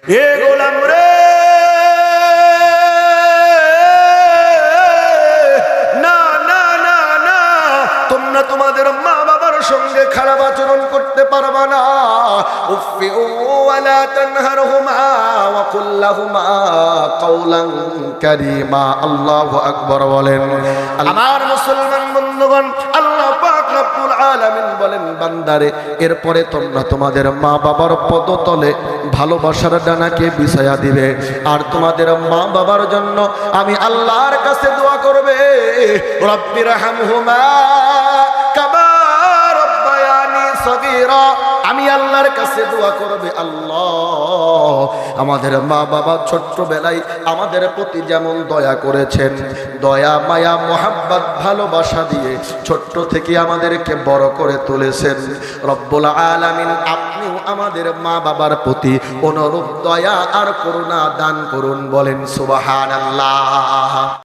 এ গোলাম রে, না না না না, তোমরা তোমাদের মা বাবার সঙ্গে খারাপ আচরণ করতে পারবা না। উফি ওয়ালা তানহারহুমা ওয়া কুল লাহুমা কাওলান কারীমা। আল্লাহু আকবার বলেন। আমার মুসলমান বন্ধুগণ, আল্লাহ পাক রব্বুল আলামিন বলেন, বান্দারে এরপরে তোমরা তোমাদের মা বাবার পদতলে ভালোবাসার ডানাকে বিছায়া দিবে, আর তোমাদের মা বাবার জন্য আমি আল্লাহর কাছে দোয়া করবে, রব্বিরহামহুমা কামা রব্বায়ানি সগীরা। আমি আল্লাহর কাছে দোয়া করবে, আল্লাহ আমাদের মা বাবা ছোট্টবেলায় আমাদের প্রতি যেমন দয়া করেছেন, দয়া মায়া মোহাব্বত ভালোবাসা দিয়ে ছোট্ট থেকে আমাদেরকে বড় করে তুলেছেন, রব্বুল আলামিন আপনিও আমাদের মা বাবার প্রতি অনুরূপ দয়া আর করুণা দান করুন। বলেন সুবহানাল্লাহ।